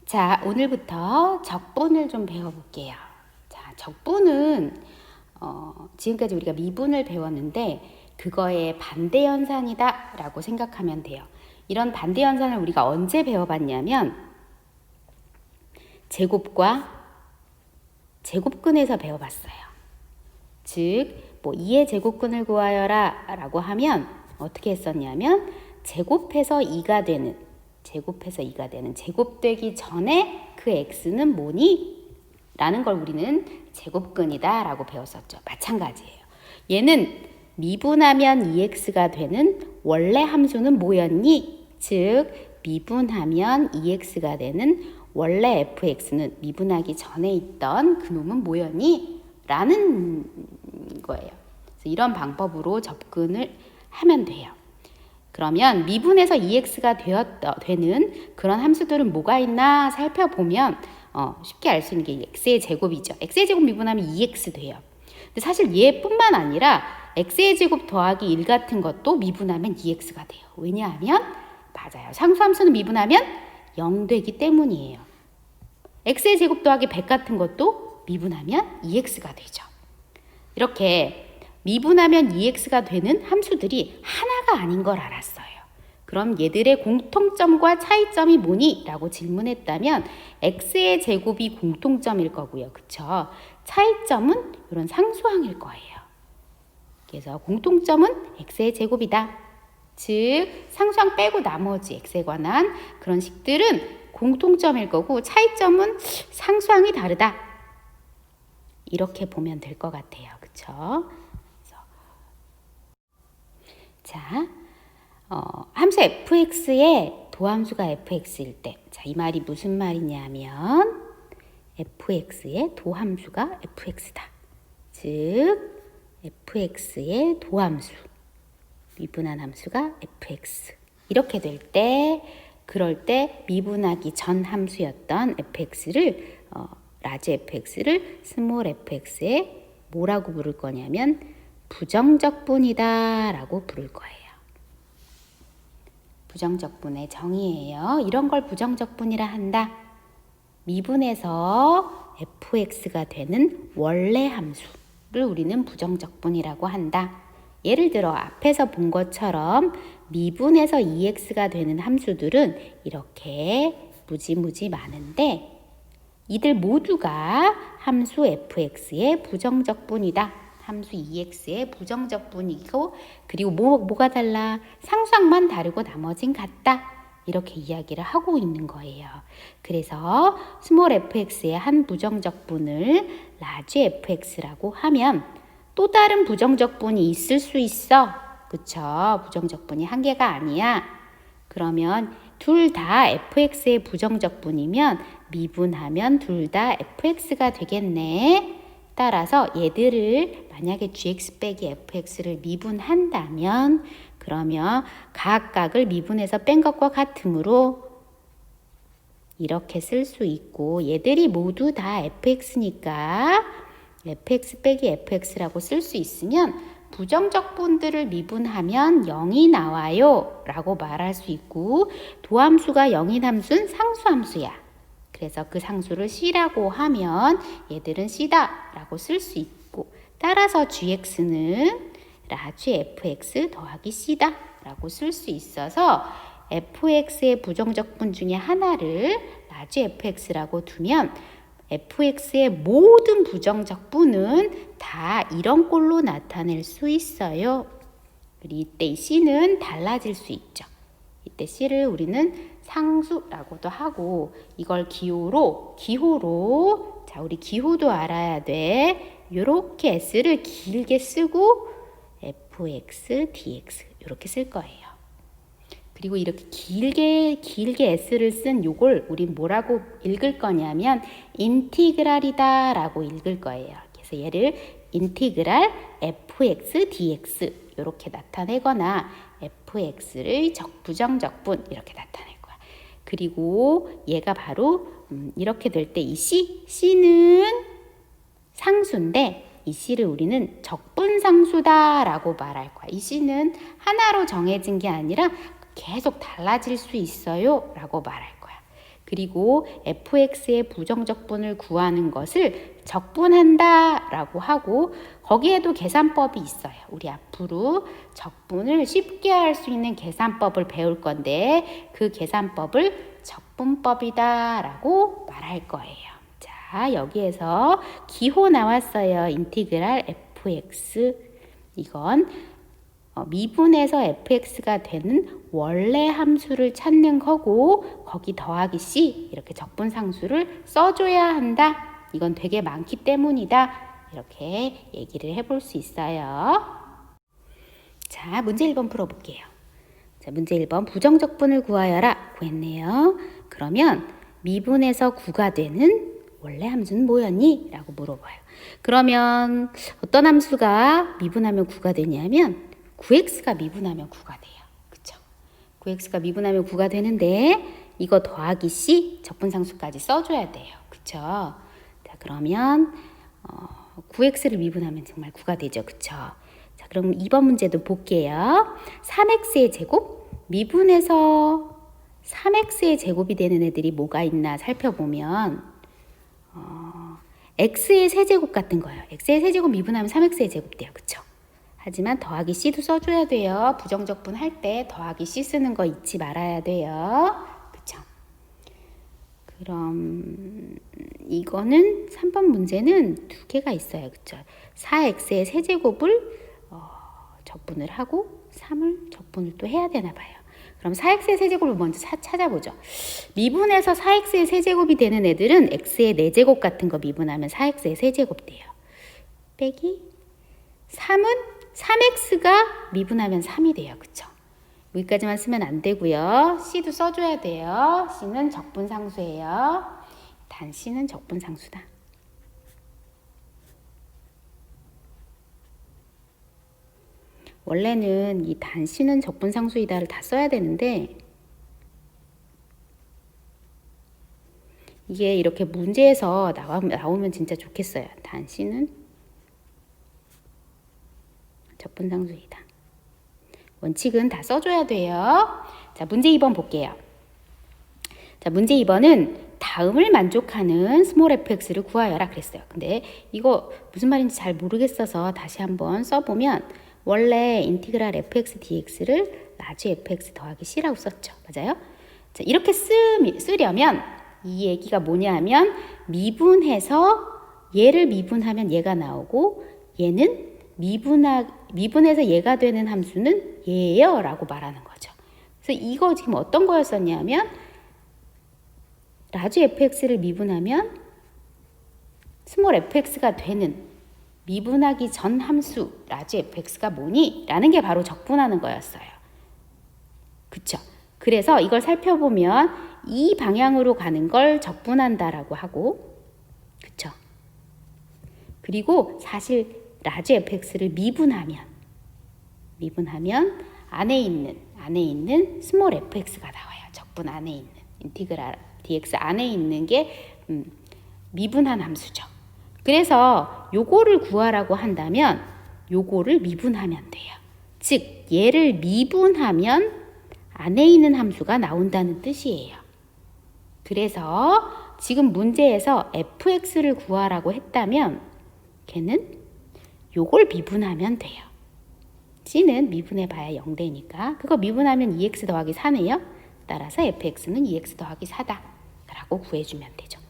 자, 오늘부터 적분을 좀 배워볼게요. 자, 적분은 지금까지 우리가 미분을 배웠는데 그거의 반대 현상이다 라고 생각하면 돼요. 이런 반대 현상을 우리가 언제 배워봤냐면 제곱과 제곱근에서 배워봤어요. 즉, 2의 제곱근을 구하여라 라고 하면 어떻게 했었냐면 제곱해서 2가 되는 제곱되기 전에 그 x는 뭐니? 라는 걸 우리는 제곱근이다 라고 배웠었죠. 마찬가지예요. 얘는 미분하면 2x가 되는 원래 함수는 뭐였니? 즉 미분하면 2x가 되는 원래 fx는 미분하기 전에 있던 그놈은 뭐였니? 라는 거예요. 그래서 이런 방법으로 접근을 하면 돼요. 그러면 미분해서 2x가 되는 그런 함수들은 뭐가 있나 살펴보면 쉽게 알 수 있는 게 x의 제곱이죠. x의 제곱 미분하면 2x 돼요. 근데 사실 얘뿐만 아니라 x의 제곱 더하기 1 같은 것도 미분하면 2x가 돼요. 왜냐하면 맞아요. 상수함수는 미분하면 0 되기 때문이에요. x의 제곱 더하기 100 같은 것도 미분하면 2x가 되죠. 이렇게 미분하면 2x가 되는 함수들이 하나가 아닌 걸 알았어요. 그럼 얘들의 공통점과 차이점이 뭐니? 라고 질문했다면 x의 제곱이 공통점일 거고요. 그쵸? 차이점은 이런 상수항일 거예요. 그래서 공통점은 x의 제곱이다. 즉 상수항 빼고 나머지 x에 관한 그런 식들은 공통점일 거고 차이점은 상수항이 다르다. 이렇게 보면 될 것 같아요. 그쵸? 자, 함수 fx의 도함수가 fx일 때, 자, 이 말이 무슨 말이냐면 fx의 도함수가 fx다. 즉, fx의 도함수, 미분한 함수가 fx. 이렇게 될 때, 그럴 때 미분하기 전 함수였던 fx를, 라지 fx를 스몰 fx에 뭐라고 부를 거냐면 부정적분이다 라고 부를 거예요. 부정적분의 정의예요. 이런 걸 부정적분이라 한다. 미분해서 fx가 되는 원래 함수를 우리는 부정적분이라고 한다. 예를 들어 앞에서 본 것처럼 미분해서 2x가 되는 함수들은 이렇게 무지무지 많은데 이들 모두가 함수 fx의 부정적분이다. 함수 2x의 부정적분이고 그리고 뭐가 달라? 상수항만 다르고 나머진 같다. 이렇게 이야기를 하고 있는 거예요. 그래서 스몰 fx의 한 부정적분을 라지 fx라고 하면 또 다른 부정적분이 있을 수 있어. 그쵸? 부정적분이 한 개가 아니야. 그러면 둘 다 fx의 부정적분이면 미분하면 둘 다 fx가 되겠네. 따라서 얘들을 만약에 gx 빼기 fx를 미분한다면 그러면 각각을 미분해서 뺀 것과 같으므로 이렇게 쓸 수 있고 얘들이 모두 다 fx니까 fx 빼기 fx라고 쓸 수 있으면 부정적분들을 미분하면 0이 나와요 라고 말할 수 있고 도함수가 0인 함수는 상수함수야. 그래서 그 상수를 C라고 하면 얘들은 C다 라고 쓸 수 있고 따라서 gx는 라지 fx 더하기 C다 라고 쓸 수 있어서 fx의 부정적분 중에 하나를 라지 fx라고 두면 fx의 모든 부정적분은 다 이런 꼴로 나타낼 수 있어요. 이때 이 C는 달라질 수 있죠. 이때 C를 우리는 상수라고도 하고 이걸 기호로 자 우리 기호도 알아야 돼. 요렇게 S를 길게 쓰고 fx, dx 이렇게 쓸 거예요. 그리고 이렇게 길게 S를 쓴 요걸 우린 뭐라고 읽을 거냐면 인티그랄이다 라고 읽을 거예요. 그래서 얘를 인티그랄 fx, dx 이렇게 나타내거나 fx를 부정적분 이렇게 나타낼 거야. 그리고 얘가 바로 이렇게 될 때 이 C는 상수인데 이 C를 우리는 적분상수다 라고 말할 거야. 이 C는 하나로 정해진 게 아니라 계속 달라질 수 있어요 라고 말할 거야. 그리고 fx의 부정적분을 구하는 것을 적분한다 라고 하고 거기에도 계산법이 있어요. 우리 앞으로 적분을 쉽게 할 수 있는 계산법을 배울 건데 그 계산법을 적분법이다 라고 말할 거예요. 자, 여기에서 기호 나왔어요. 인티그랄 fx. 이건 미분에서 fx가 되는 원래 함수를 찾는 거고 거기 더하기 c 이렇게 적분상수를 써줘야 한다. 이건 되게 많기 때문이다. 이렇게 얘기를 해볼 수 있어요. 자, 문제 1번 풀어볼게요. 자, 문제 1번 부정적분을 구하여라 구했네요. 그러면 미분에서 9가 되는 원래 함수는 뭐였니? 라고 물어봐요. 그러면 어떤 함수가 미분하면 9가 되냐면 9x가 미분하면 9가 돼요. 그쵸? 9x가 미분하면 9가 되는데 이거 더하기 c 적분상수까지 써줘야 돼요. 그쵸? 자, 그러면 9x를 미분하면 정말 9가 되죠. 그쵸? 자, 그럼 2번 문제도 볼게요. 3x의 제곱 미분해서 3x의 제곱이 되는 애들이 뭐가 있나 살펴보면 x의 세제곱 같은 거예요. x의 세제곱 미분하면 3x의 제곱 돼요. 그쵸? 하지만 더하기 c도 써줘야 돼요. 부정적분 할 때 더하기 c 쓰는 거 잊지 말아야 돼요. 그쵸? 그럼 이거는 3번 문제는 두 개가 있어요. 그쵸? 4x의 세제곱을 적분을 하고 3을 적분을 또 해야 되나 봐요. 그럼 4x의 세제곱을 먼저 찾아보죠. 미분해서 4x의 세제곱이 되는 애들은 x의 4제곱 같은 거 미분하면 4x의 세제곱 돼요. 빼기 3은 3x가 미분하면 3이 돼요. 그쵸? 여기까지만 쓰면 안 되고요. c도 써줘야 돼요. c는 적분상수예요. 단 c는 적분상수다. 원래는 이 단 c는 적분상수이다를 다 써야 되는데 이게 이렇게 문제에서 나오면 진짜 좋겠어요. 단 c는 적분상수이다. 원칙은 다 써줘야 돼요. 자, 문제 2번 볼게요. 자, 문제 2번은 다음을 만족하는 스몰 fx를 구하여라 그랬어요. 근데 이거 무슨 말인지 잘 모르겠어서 다시 한번 써보면 원래 인티그랄 fx dx를 라지 fx 더하기 c라고 썼죠. 맞아요? 자, 이렇게 쓰려면 이 얘기가 뭐냐 하면 미분해서 얘를 미분하면 얘가 나오고 얘는 미분해서 얘가 되는 함수는 얘예요 라고 말하는 거죠. 그래서 이거 지금 어떤 거였었냐면 라지 fx를 미분하면 스몰 fx가 되는 미분하기 전 함수 라지 fx가 뭐니? 라는 게 바로 적분하는 거였어요. 그쵸? 그래서 이걸 살펴보면 이 방향으로 가는 걸 적분한다라고 하고 그쵸? 그리고 사실 라지 fx를 미분하면 안에 있는 스몰 fx가 나와요. 적분 안에 있는 인티그랄 dx 안에 있는 게 미분한 함수죠. 그래서 요거를 구하라고 한다면 요거를 미분하면 돼요. 즉 얘를 미분하면 안에 있는 함수가 나온다는 뜻이에요. 그래서 지금 문제에서 fx를 구하라고 했다면 걔는 요걸 미분하면 돼요. c는 미분해봐야 0되니까 그거 미분하면 2x 더하기 4네요. 따라서 fx는 2x 더하기 4다 라고 구해주면 되죠.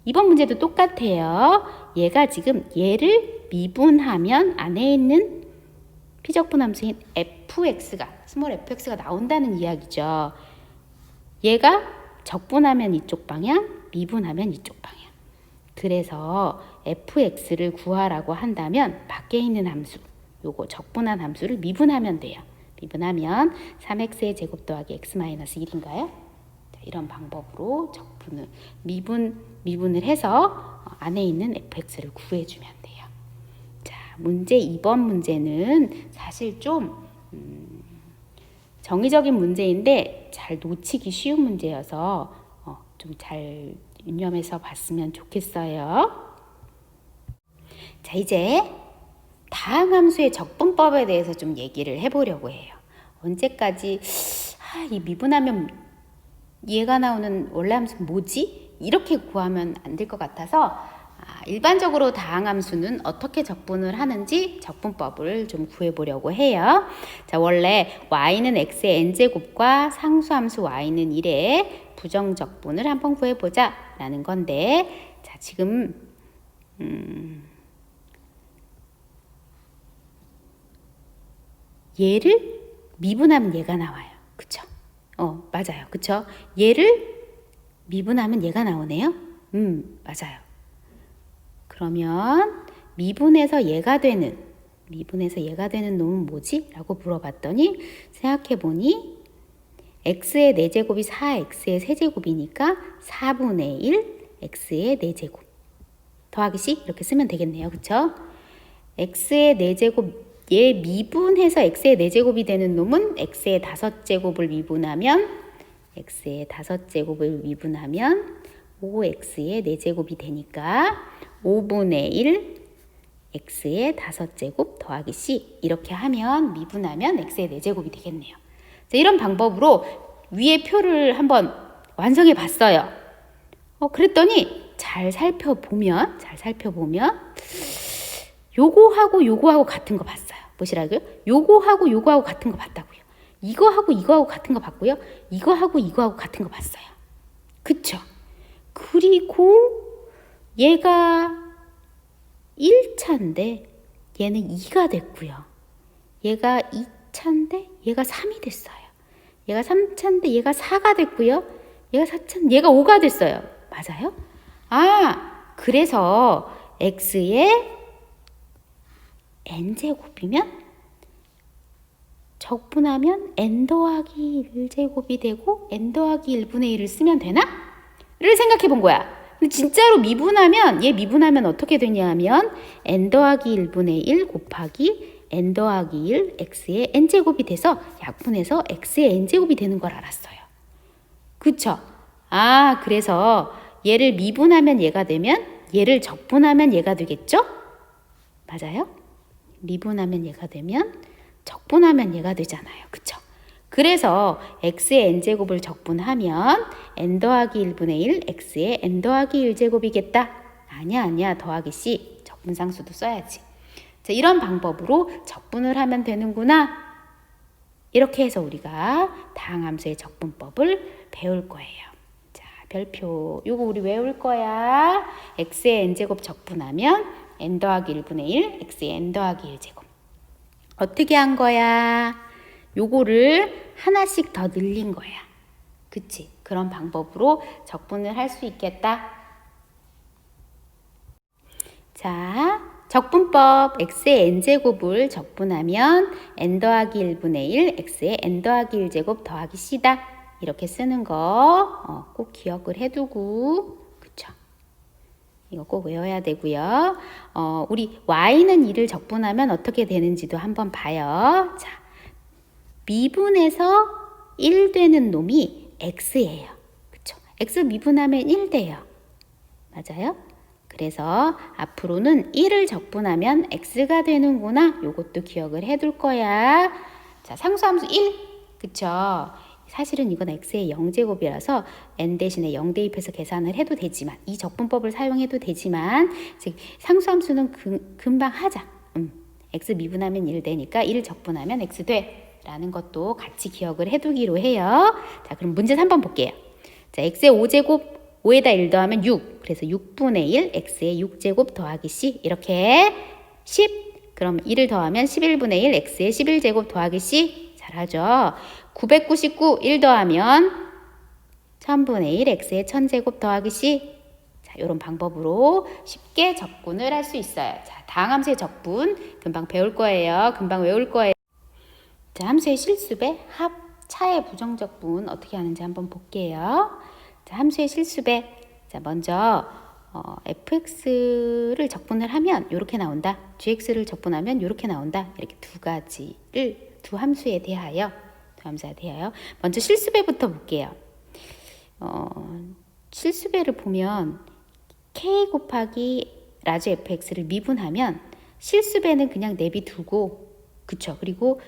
이번 문제도 똑같아요. 얘가 지금 얘를 미분하면 안에 있는 피적분 함수인 fx가 스몰 fx가 나온다는 이야기죠. 얘가 적분하면 이쪽 방향, 미분하면 이쪽 방향. 그래서 fx를 구하라고 한다면 밖에 있는 함수, 요거 적분한 함수를 미분하면 돼요. 미분하면 3x의 제곱 더하기 x-1인가요? 이런 방법으로 적분을 미분을 해서 안에 있는 fx를 구해주면 돼요. 자, 문제 2번 문제는 사실 좀 정의적인 문제인데 잘 놓치기 쉬운 문제여서 좀 잘 유념해서 봤으면 좋겠어요. 자, 이제 다항 함수의 적분법에 대해서 좀 얘기를 해보려고 해요. 언제까지 이 미분하면 얘가 나오는 원래 함수는 뭐지? 이렇게 구하면 안 될 것 같아서 일반적으로 다항함수는 어떻게 적분을 하는지 적분법을 좀 구해보려고 해요. 자, 원래 y는 x의 n제곱과 상수함수 y는 1의 부정적분을 한번 구해보자 라는 건데, 자, 지금 얘를 미분하면 얘가 나와요. 그쵸? 맞아요. 그쵸? 얘를 미분하면 얘가 나오네요. 맞아요. 그러면 미분해서 얘가 되는 놈은 뭐지? 라고 물어봤더니 생각해보니 x의 4제곱이 4x의 세제곱이니까 4분의 1 x의 4제곱 더하기 c 이렇게 쓰면 되겠네요. 그쵸? x의 4제곱 얘 미분해서 x의 4제곱이 되는 놈은 x의 5제곱을 미분하면 5x의 4제곱이 되니까 5분의 1 x의 5제곱 더하기 c 이렇게 하면 미분하면 x의 4제곱이 되겠네요. 자, 이런 방법으로 위에 표를 한번 완성해 봤어요. 그랬더니 잘 살펴보면 요거하고 같은 거 봤어요. 뭐시라고요? 요거하고 같은 거 봤다고요. 이거하고 같은 거 봤고요. 이거하고 같은 거 봤어요. 그쵸? 그리고 얘가 1차인데 얘는 2가 됐고요. 얘가 2차인데 얘가 3이 됐어요. 얘가 3차인데 얘가 4가 됐고요. 얘가 4차인데 얘가 5가 됐어요. 맞아요? 그래서 x의 n제곱이면 적분하면 n 더하기 1제곱이 되고 n 더하기 1분의 1을 쓰면 되나? 를 생각해 본 거야. 근데 진짜로 미분하면 어떻게 되냐면 n 더하기 1분의 1 곱하기 n 더하기 1 x의 n제곱이 돼서 약분해서 x의 n제곱이 되는 걸 알았어요. 그쵸? 그래서 얘를 미분하면 얘가 되면 얘를 적분하면 얘가 되겠죠? 맞아요? 미분하면 얘가 되면 적분하면 얘가 되잖아요. 그쵸? 그래서 x의 n제곱을 적분하면 n 더하기 1분의 1 x의 n 더하기 1제곱이겠다. 아니야. 더하기 c. 적분상수도 써야지. 자, 이런 방법으로 적분을 하면 되는구나. 이렇게 해서 우리가 다항함수의 적분법을 배울 거예요. 자, 별표. 요거 우리 외울 거야. x의 n제곱 적분하면 n 더하기 1분의 1 x의 n 더하기 1제곱. 어떻게 한 거야? 요거를 하나씩 더 늘린 거야. 그치? 그런 방법으로 적분을 할 수 있겠다. 자, 적분법 x의 n제곱을 적분하면 n 더하기 1분의 1 x의 n 더하기 1제곱 더하기 c다. 이렇게 쓰는 거 꼭 기억을 해두고, 그쵸? 이거 꼭 외워야 되고요. 우리 y는 2를 적분하면 어떻게 되는지도 한번 봐요. 자, 미분해서 1 되는 놈이 x예요. 그쵸? x 미분하면 1 돼요. 맞아요? 그래서 앞으로는 1을 적분하면 x가 되는구나. 요것도 기억을 해둘 거야. 자, 상수함수 1. 그쵸? 사실은 이건 x의 0제곱이라서 n 대신에 0 대입해서 계산을 해도 되지만, 이 적분법을 사용해도 되지만, 즉 상수함수는 금방 하자. x 미분하면 1 되니까 1 적분하면 x 돼. 라는 것도 같이 기억을 해두기로 해요. 자, 그럼 문제 3번 볼게요. 자, x의 5제곱 5에다 1 더하면 6. 그래서 6분의 1 x의 6제곱 더하기 c. 이렇게 10. 그럼 1을 더하면 11분의 1 x의 11제곱 더하기 c. 잘하죠? 999 1 더하면 1000분의 1 x의 1000제곱 더하기 c. 자, 이런 방법으로 쉽게 적분을 할 수 있어요. 자, 다항함수의 적분 금방 배울 거예요. 금방 외울 거예요. 자, 함수의 실수배, 합, 차의 부정적분 어떻게 하는지 한번 볼게요. 자, 함수의 실수배. 자, 먼저 fx를 적분을 하면 이렇게 나온다. gx를 적분하면 이렇게 나온다. 이렇게 두 함수에 대하여 먼저 실수배부터 볼게요. 실수배를 보면 k 곱하기 라지 fx를 미분하면 실수배는 그냥 내비두고, 그쵸? 그리고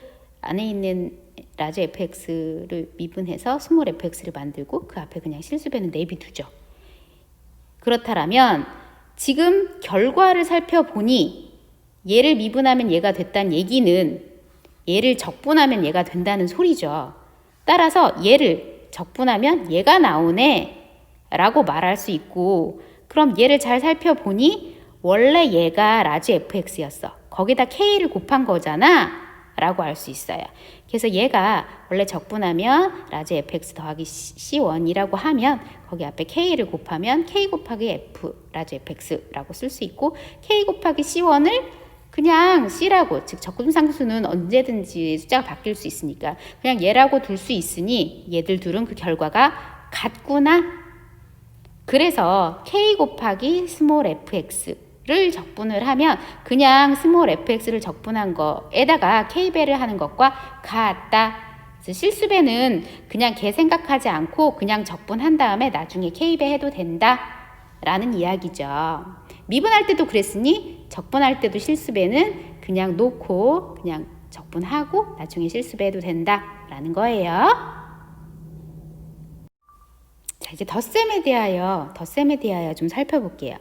안에 있는 라지 fx를 미분해서 스몰 fx를 만들고 그 앞에 그냥 실수배는 내비두죠. 그렇다면 지금 결과를 살펴보니 얘를 미분하면 얘가 됐다는 얘기는 얘를 적분하면 얘가 된다는 소리죠. 따라서 얘를 적분하면 얘가 나오네 라고 말할 수 있고, 그럼 얘를 잘 살펴보니 원래 얘가 라지 fx였어. 거기다 k를 곱한 거잖아 라고 할 수 있어요. 그래서 얘가 원래 적분하면 라지 fx 더하기 c1이라고 하면 거기 앞에 k를 곱하면 k 곱하기 f 라지 fx라고 쓸 수 있고, k 곱하기 c1을 그냥 c라고, 즉 적분상수는 언제든지 숫자가 바뀔 수 있으니까 그냥 얘라고 둘 수 있으니 얘들 둘은 그 결과가 같구나. 그래서 k 곱하기 스몰 fx를 적분을 하면 그냥 스몰 fx를 적분한 거에다가 k배를 하는 것과 같다. 그래서 실수배는 그냥 걔 생각하지 않고 그냥 적분한 다음에 나중에 k배 해도 된다 라는 이야기죠. 미분할 때도 그랬으니 적분할 때도 실수배는 그냥 놓고 그냥 적분하고 나중에 실수배 해도 된다 라는 거예요. 자, 이제 덧셈에 대하여 좀 살펴볼게요.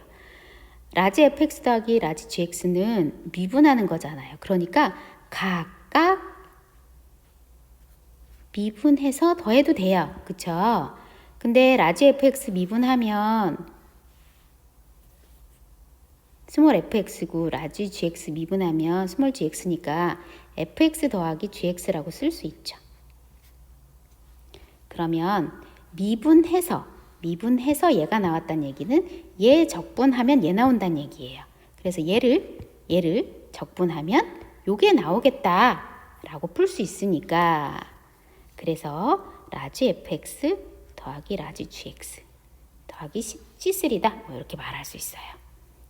라지 fx 더하기 라지 gx는 미분하는 거잖아요. 그러니까 각각 미분해서 더해도 돼요. 그쵸? 근데 라지 fx 미분하면 스몰 fx고 라지 gx 미분하면 스몰 gx니까 fx 더하기 gx라고 쓸 수 있죠. 그러면 미분해서 얘가 나왔다는 얘기는 얘 적분하면 얘 나온다는 얘기예요. 그래서 얘를 적분하면 요게 나오겠다 라고 풀 수 있으니까, 그래서 라지 fx 더하기 라지 gx 더하기 c3다 뭐 이렇게 말할 수 있어요.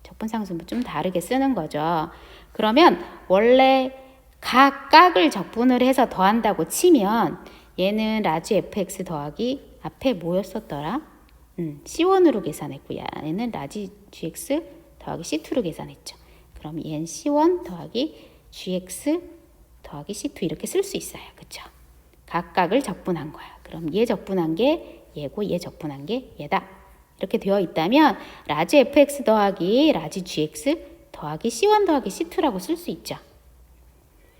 적분상수 좀 다르게 쓰는 거죠. 그러면 원래 각각을 적분을 해서 더한다고 치면 얘는 라지 fx 더하기 앞에 뭐였었더라? C1으로 계산했고 얘는 라지 gx 더하기 C2로 계산했죠. 그럼 얘는 C1 더하기 gx 더하기 C2 이렇게 쓸 수 있어요. 그쵸? 각각을 적분한 거야. 그럼 얘 적분한 게 얘고 얘 적분한 게 얘다. 이렇게 되어 있다면 라지 fx 더하기 라지 gx 더하기 C1 더하기 C2라고 쓸 수 있죠.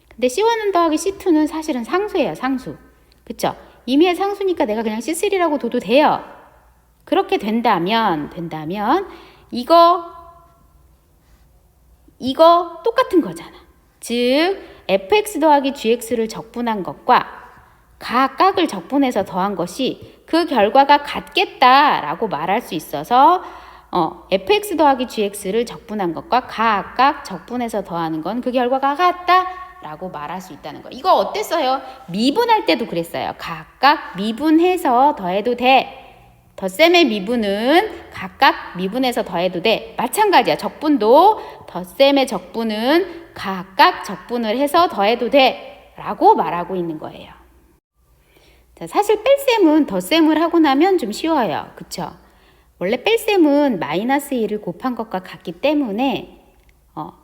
근데 C1 더하기 C2는 사실은 상수예요. 상수. 그쵸? 임의의 상수니까 내가 그냥 C3라고 둬도 돼요. 그렇게 된다면 이거 똑같은 거잖아. 즉 fx 더하기 gx를 적분한 것과 각각을 적분해서 더한 것이 그 결과가 같겠다라고 말할 수 있어서 fx 더하기 gx를 적분한 것과 각각 적분해서 더하는 건 그 결과가 같다라고 말할 수 있다는 거. 이거 어땠어요? 미분할 때도 그랬어요. 각각 미분해서 더해도 돼. 덧셈의 미분은 각각 미분해서 더해도 돼. 마찬가지야. 적분도 덧셈의 적분은 각각 적분을 해서 더해도 돼 라고 말하고 있는 거예요. 자, 사실 뺄셈은 덧셈을 하고 나면 좀 쉬워요. 그쵸? 원래 뺄셈은 마이너스 1을 곱한 것과 같기 때문에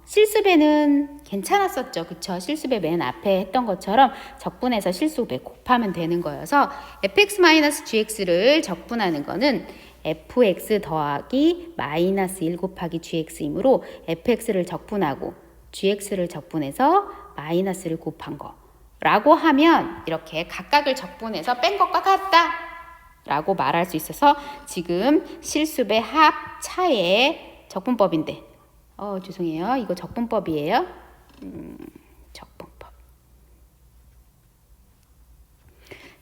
실수배는 괜찮았었죠. 그쵸? 실수배 맨 앞에 했던 것처럼 적분해서 실수배 곱하면 되는 거여서 fx-gx를 적분하는 거는 fx 더하기 마이너스 1 곱하기 gx이므로 fx를 적분하고 gx를 적분해서 마이너스를 곱한 거 라고 하면 이렇게 각각을 적분해서 뺀 것과 같다 라고 말할 수 있어서 지금 실수배 합차의 적분법인데 죄송해요. 이거 적분법이에요.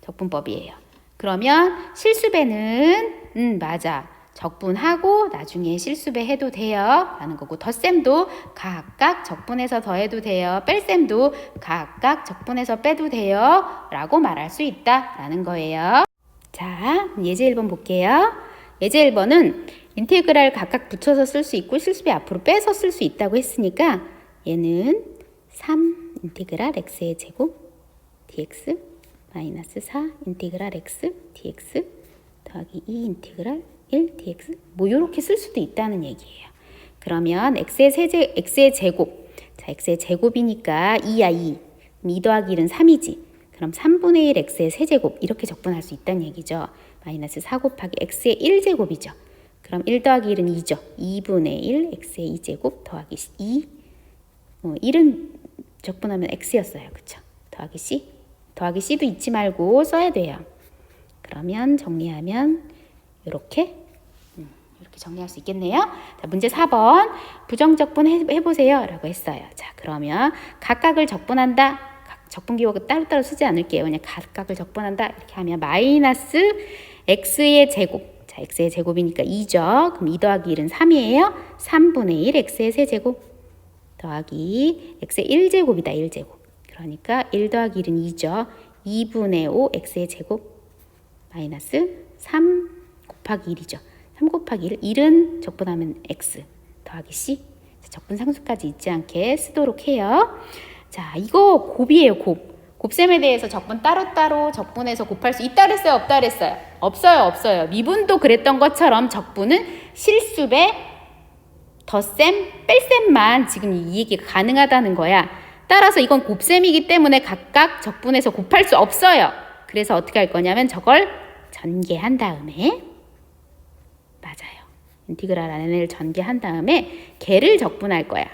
적분법이에요. 그러면 실수배는 맞아. 적분하고 나중에 실수배 해도 돼요. 라는 거고, 덧셈도 각각 적분해서 더해도 돼요. 뺄셈도 각각 적분해서 빼도 돼요. 라고 말할 수 있다. 라는 거예요. 자, 예제 1번 볼게요. 예제 1번은 인테그랄 각각 붙여서 쓸 수 있고 실수배 앞으로 빼서 쓸 수 있다고 했으니까 얘는 3 인테그랄 x의 제곱 dx 마이너스 4 인테그랄 x dx 더하기 2 인테그랄 1 dx 뭐 이렇게 쓸 수도 있다는 얘기예요. 그러면 x의 제곱, 자 x의 제곱이니까 2야 2. 2 더하기 1은 3이지. 그럼 3분의 1 x의 세제곱 이렇게 적분할 수 있다는 얘기죠. 마이너스 4 곱하기 x의 1제곱이죠. 그럼 1 더하기 1은 2죠. 2분의 1 x의 2제곱 더하기 2. 1은 적분하면 x였어요. 그쵸? 더하기 c. 더하기 c도 잊지 말고 써야 돼요. 그러면 정리하면 이렇게 정리할 수 있겠네요. 자, 문제 4번 부정적분 해보세요 라고 했어요. 자, 그러면 각각을 적분한다. 적분기호 따로따로 쓰지 않을게요. 그냥 각각을 적분한다 이렇게 하면 마이너스 x의 제곱. 자, x의 제곱이니까 2죠. 그럼 2 더하기 1은 3이에요. 3분의 1 x의 세제곱 더하기 x의 1제곱이다. 1제곱. 그러니까 1 더하기 1은 2죠. 2분의 5 x의 제곱 마이너스 3 곱하기 1이죠. 3 곱하기 1, 1은 적분하면 x 더하기 c. 적분 상수까지 잊지 않게 쓰도록 해요. 자, 이거 곱이에요, 곱. 곱셈에 대해서 적분 따로따로 적분해서 곱할 수 있다 그랬어요, 없다 그랬어요? 없어요. 미분도 그랬던 것처럼 적분은 실수배, 덧셈, 뺄셈만 지금 이 얘기가 가능하다는 거야. 따라서 이건 곱셈이기 때문에 각각 적분해서 곱할 수 없어요. 그래서 어떻게 할 거냐면 저걸 전개한 다음에 맞아요. 인티그랄 안을 전개한 다음에 걔를 적분할 거야.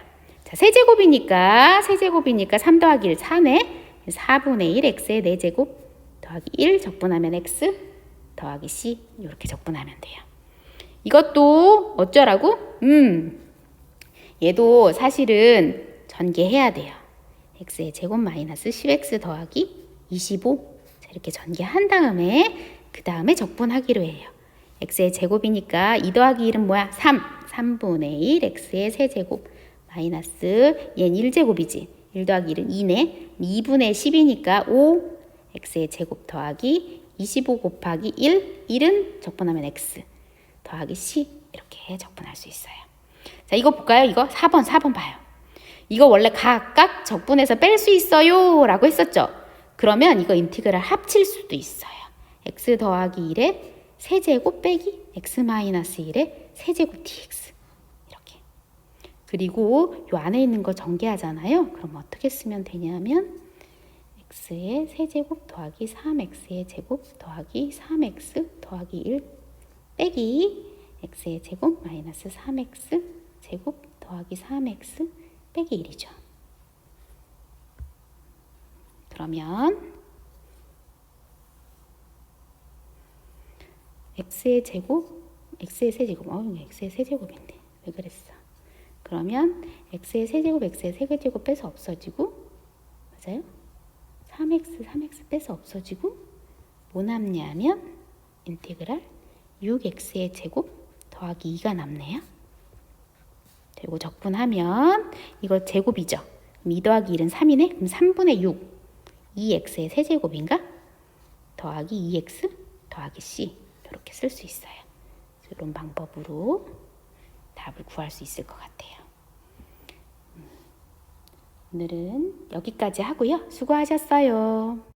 자, 세제곱이니까 3 더하기 1 4네. 4분의 1 x의 4제곱 더하기 1 적분하면 x 더하기 c 이렇게 적분하면 돼요. 이것도 어쩌라고? 얘도 사실은 전개해야 돼요. x의 제곱 마이너스 10x 더하기 25 자, 이렇게 전개한 다음에 그 다음에 적분하기로 해요. x의 제곱이니까 2 더하기 1은 뭐야? 3분의 1 x의 세제곱 마이너스 얘는 1제곱이지. 1 더하기 1은 2네. 2분의 10이니까 5 x의 제곱 더하기 25 곱하기 1은 적분하면 x 더하기 c 이렇게 적분할 수 있어요. 자, 이거 볼까요? 이거 4번 봐요. 이거 원래 각각 적분해서 뺄 수 있어요 라고 했었죠. 그러면 이거 인티그랄 합칠 수도 있어요. x 더하기 1에 세제곱 빼기 x 마이너스 1의 세제곱 dx 이렇게. 그리고 요 안에 있는 거 전개하잖아요. 그럼 어떻게 쓰면 되냐면 x의 세제곱 더하기 3x의 제곱 더하기 3x 더하기 1 빼기 x의 제곱 마이너스 3x 제곱 더하기 3x 빼기 1이죠. 그러면 x의 제곱, x의 세제곱, x의 세제곱인데 왜 그랬어? 그러면 x의 세제곱, x의 세제곱 빼서 없어지고 맞아요? 3x 빼서 없어지고 뭐 남냐면 인티그랄 6x의 제곱 더하기 2가 남네요. 그리고 적분하면 이거 제곱이죠. 그럼 2 더하기 1은 3이네. 그럼 3분의 6 2x의 세제곱인가? 더하기 2x 더하기 c 이렇게 쓸 수 있어요. 이런 방법으로 답을 구할 수 있을 것 같아요. 오늘은 여기까지 하고요. 수고하셨어요.